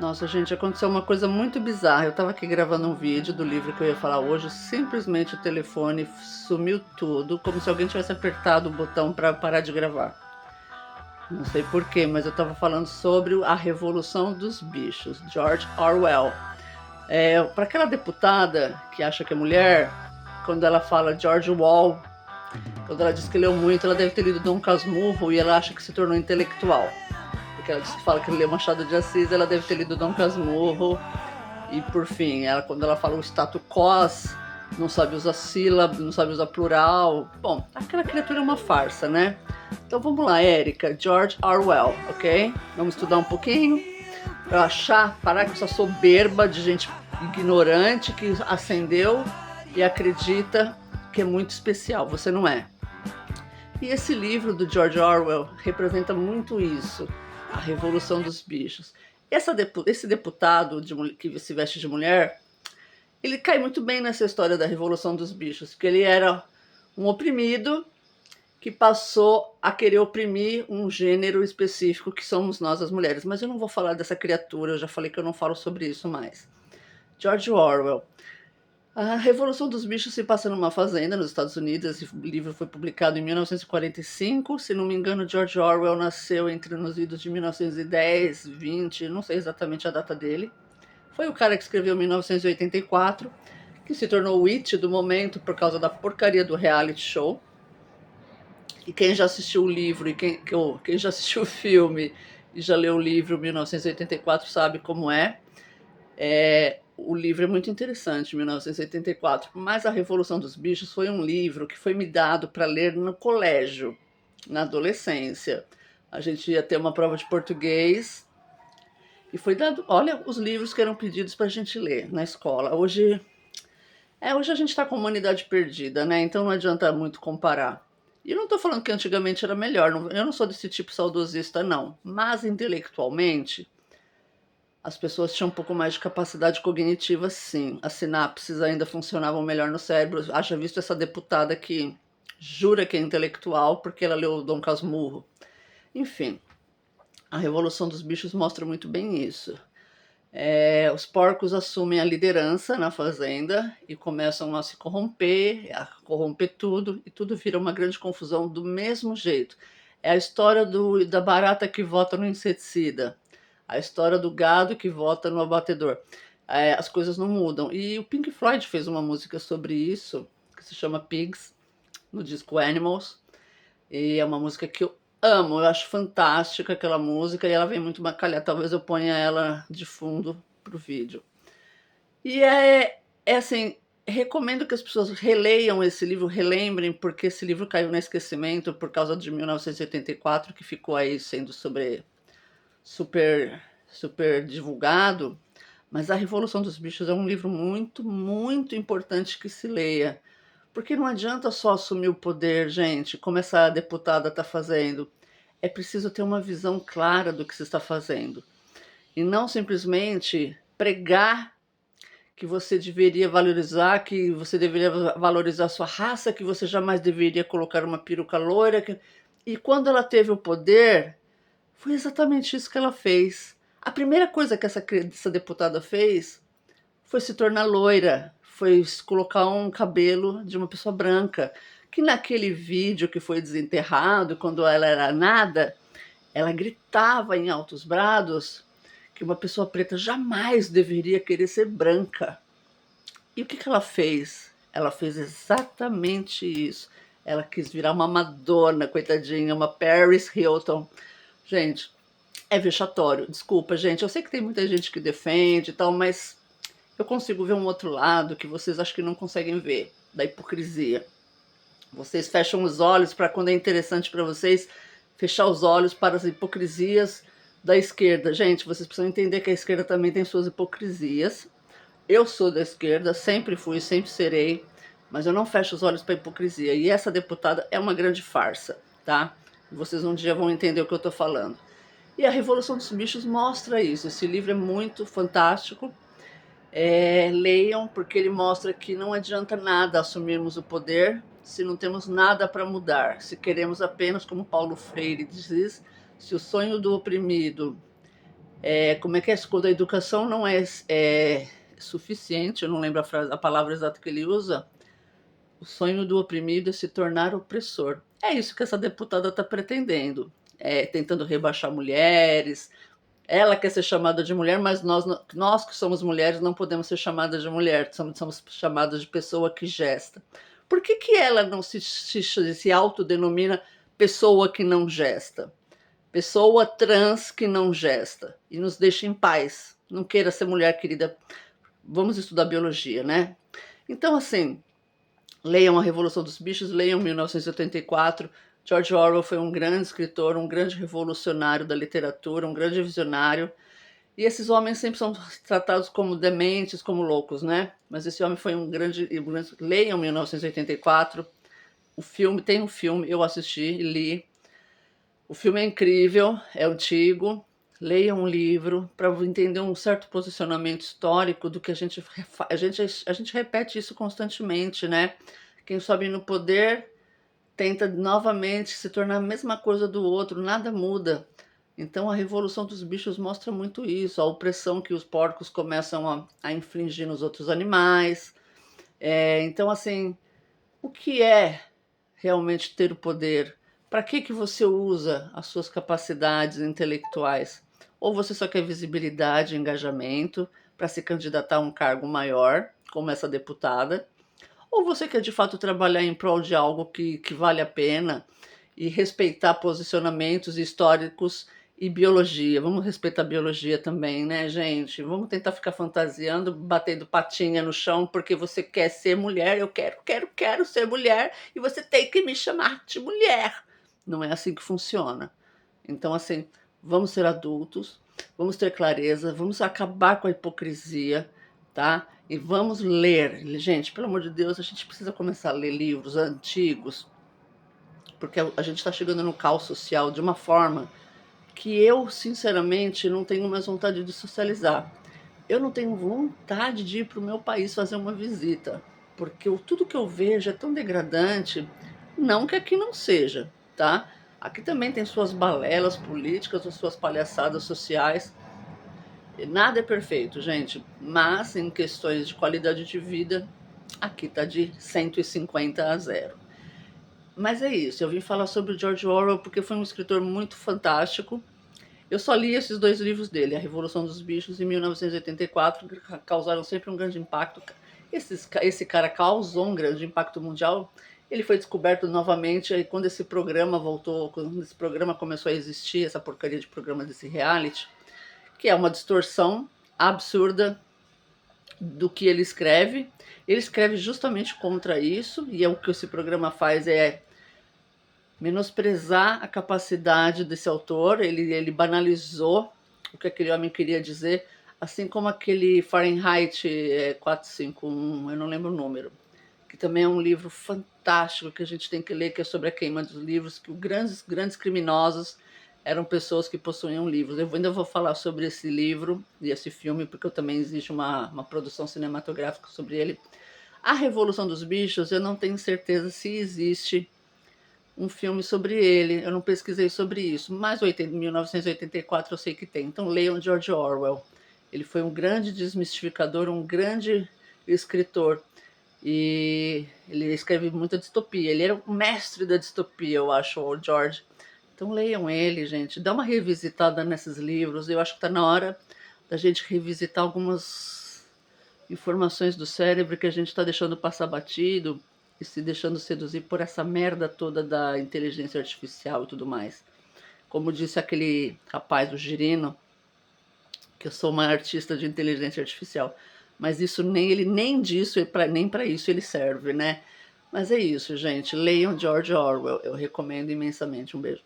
Nossa, gente, aconteceu uma coisa muito bizarra. Eu tava aqui gravando um vídeo do livro que eu ia falar hoje, simplesmente o telefone sumiu tudo, como se alguém tivesse apertado o botão para parar de gravar. Não sei porquê, mas eu tava falando sobre a Revolução dos Bichos, George Orwell. Para aquela deputada que acha que é mulher, quando ela fala George Orwell, quando ela diz que leu muito, ela deve ter lido Dom Casmurro e ela acha que se tornou intelectual. Porque ela fala que leu Machado de Assis, ela deve ter lido Dom Casmurro. E por fim, quando ela fala o status quo, não sabe usar sílaba, não sabe usar plural. Bom, aquela criatura é uma farsa, né? Então vamos lá, Érica, George Orwell, ok? Vamos estudar um pouquinho para parar com essa soberba de gente ignorante que acendeu e acredita que é muito especial. Você não é. E esse livro do George Orwell representa muito isso, a Revolução dos Bichos. Esse deputado que se veste de mulher, ele cai muito bem nessa história da Revolução dos Bichos, porque ele era um oprimido que passou a querer oprimir um gênero específico que somos nós as mulheres. Mas eu não vou falar dessa criatura, eu já falei que eu não falo sobre isso mais. George Orwell. A Revolução dos Bichos se passa numa fazenda nos Estados Unidos. Esse livro foi publicado em 1945. Se não me engano, George Orwell nasceu nos idos de 1910, 20, não sei exatamente a data dele. Foi o cara que escreveu 1984, que se tornou o it do momento por causa da porcaria do reality show. E quem já assistiu o livro e quem já assistiu o filme e já leu o livro 1984 sabe como é. O livro é muito interessante, 1984, mas A Revolução dos Bichos foi um livro que foi me dado para ler no colégio, na adolescência. A gente ia ter uma prova de português e foi dado, olha, os livros que eram pedidos para a gente ler na escola. Hoje a gente está com a humanidade perdida, né? Então não adianta muito comparar. E eu não estou falando que antigamente era melhor, eu não sou desse tipo saudosista, não. Mas intelectualmente, as pessoas tinham um pouco mais de capacidade cognitiva, sim. As sinapses ainda funcionavam melhor no cérebro. Haja visto essa deputada que jura que é intelectual porque ela leu Dom Casmurro. Enfim, a Revolução dos Bichos mostra muito bem isso. Os porcos assumem a liderança na fazenda e começam a se corromper, a corromper tudo, e tudo vira uma grande confusão do mesmo jeito. É a história da barata que vota no inseticida, a história do gado que vota no abatedor. As coisas não mudam. E o Pink Floyd fez uma música sobre isso, que se chama Pigs, no disco Animals. E é uma música que eu amo, eu acho fantástica aquela música e ela vem muito bacalhar. Talvez eu ponha ela de fundo pro vídeo. E é assim, recomendo que as pessoas releiam esse livro, relembrem, porque esse livro caiu no esquecimento por causa de 1984, que ficou aí sendo super divulgado. Mas A Revolução dos Bichos é um livro muito, muito importante que se leia. Porque não adianta só assumir o poder, gente, como essa deputada está fazendo. É preciso ter uma visão clara do que se está fazendo. E não simplesmente pregar que você deveria valorizar a sua raça, que você jamais deveria colocar uma peruca loira. E quando ela teve o poder, foi exatamente isso que ela fez. A primeira coisa que essa deputada fez foi se tornar loira, foi colocar um cabelo de uma pessoa branca. Que naquele vídeo que foi desenterrado, quando ela era nada, ela gritava em altos brados que uma pessoa preta jamais deveria querer ser branca. E o que ela fez? Ela fez exatamente isso. Ela quis virar uma Madonna, coitadinha, uma Paris Hilton. Gente, é vexatório. Desculpa, gente. Eu sei que tem muita gente que defende e tal, mas eu consigo ver um outro lado que vocês acho que não conseguem ver, da hipocrisia. Vocês fecham os olhos para quando é interessante para vocês fechar os olhos para as hipocrisias da esquerda. Gente, vocês precisam entender que a esquerda também tem suas hipocrisias. Eu sou da esquerda, sempre fui, sempre serei, mas eu não fecho os olhos para a hipocrisia. E essa deputada é uma grande farsa, tá? Vocês um dia vão entender o que eu estou falando. E a Revolução dos Bichos mostra isso. Esse livro é muito fantástico. Leiam, porque ele mostra que não adianta nada assumirmos o poder se não temos nada para mudar. Se queremos apenas, como Paulo Freire diz, se o sonho do oprimido Como é que é? Quando a educação não é suficiente, eu não lembro a palavra exata que ele usa, o sonho do oprimido é se tornar opressor. É isso que essa deputada está pretendendo. Tentando rebaixar mulheres. Ela quer ser chamada de mulher, mas nós que somos mulheres não podemos ser chamadas de mulher, somos chamadas de pessoa que gesta. Por que ela não se autodenomina pessoa que não gesta? Pessoa trans que não gesta. E nos deixa em paz. Não queira ser mulher, querida. Vamos estudar biologia, né? Então, assim, leiam A Revolução dos Bichos, leiam 1984. George Orwell foi um grande escritor, um grande revolucionário da literatura, um grande visionário. E esses homens sempre são tratados como dementes, como loucos, né? Mas esse homem foi um grande... Leiam 1984. Tem um filme, eu assisti e li. O filme é incrível, é antigo. Leiam um livro para entender um certo posicionamento histórico do que a gente repete isso constantemente, né? Quem sobe no poder tenta novamente se tornar a mesma coisa do outro, nada muda. Então a Revolução dos Bichos mostra muito isso, a opressão que os porcos começam a infligir nos outros animais. Então, assim, o que é realmente ter o poder? Para que você usa as suas capacidades intelectuais? Ou você só quer visibilidade, engajamento para se candidatar a um cargo maior, como essa deputada? Ou você quer de fato trabalhar em prol de algo que vale a pena e respeitar posicionamentos históricos e biologia? Vamos respeitar a biologia também, né, gente? Vamos tentar ficar fantasiando, batendo patinha no chão porque você quer ser mulher. Eu quero ser mulher e você tem que me chamar de mulher. Não é assim que funciona. Então, assim, vamos ser adultos, vamos ter clareza, vamos acabar com a hipocrisia, tá? E vamos ler. Gente, pelo amor de Deus, a gente precisa começar a ler livros antigos, porque a gente está chegando no caos social de uma forma que eu, sinceramente, não tenho mais vontade de socializar. Eu não tenho vontade de ir para o meu país fazer uma visita, porque tudo que eu vejo é tão degradante. Não que aqui não seja, tá? Aqui também tem suas balelas políticas, as suas palhaçadas sociais. Nada é perfeito, gente, mas em questões de qualidade de vida, aqui tá de 150 a 0. Mas é isso, eu vim falar sobre o George Orwell porque foi um escritor muito fantástico. Eu só li esses dois livros dele, A Revolução dos Bichos e 1984, que causaram sempre um grande impacto. Esse cara causou um grande impacto mundial. Ele foi descoberto novamente aí quando esse programa voltou, quando esse programa começou a existir, essa porcaria de programa desse reality, que é uma distorção absurda do que ele escreve. Ele escreve justamente contra isso, e o que esse programa faz é menosprezar a capacidade desse autor. Ele banalizou o que aquele homem queria dizer, assim como aquele Fahrenheit 451, eu não lembro o número, que também é um livro fantástico que a gente tem que ler, que é sobre a queima dos livros, que os grandes criminosos eram pessoas que possuíam livros. Eu ainda vou falar sobre esse livro e esse filme, porque também existe uma produção cinematográfica sobre ele. A Revolução dos Bichos, eu não tenho certeza se existe um filme sobre ele, eu não pesquisei sobre isso, mas 1984 eu sei que tem. Então leiam George Orwell. Ele foi um grande desmistificador, um grande escritor, e ele escreve muita distopia. Ele era o mestre da distopia, eu acho, o George. Então leiam ele, gente. Dá uma revisitada nesses livros. Eu acho que está na hora da gente revisitar algumas informações do cérebro que a gente está deixando passar batido e se deixando seduzir por essa merda toda da inteligência artificial e tudo mais. Como disse aquele rapaz, o Girino, que eu sou uma artista de inteligência artificial. Mas isso nem disso, nem para isso ele serve, né? Mas é isso, gente. Leiam George Orwell. Eu recomendo imensamente. Um beijo.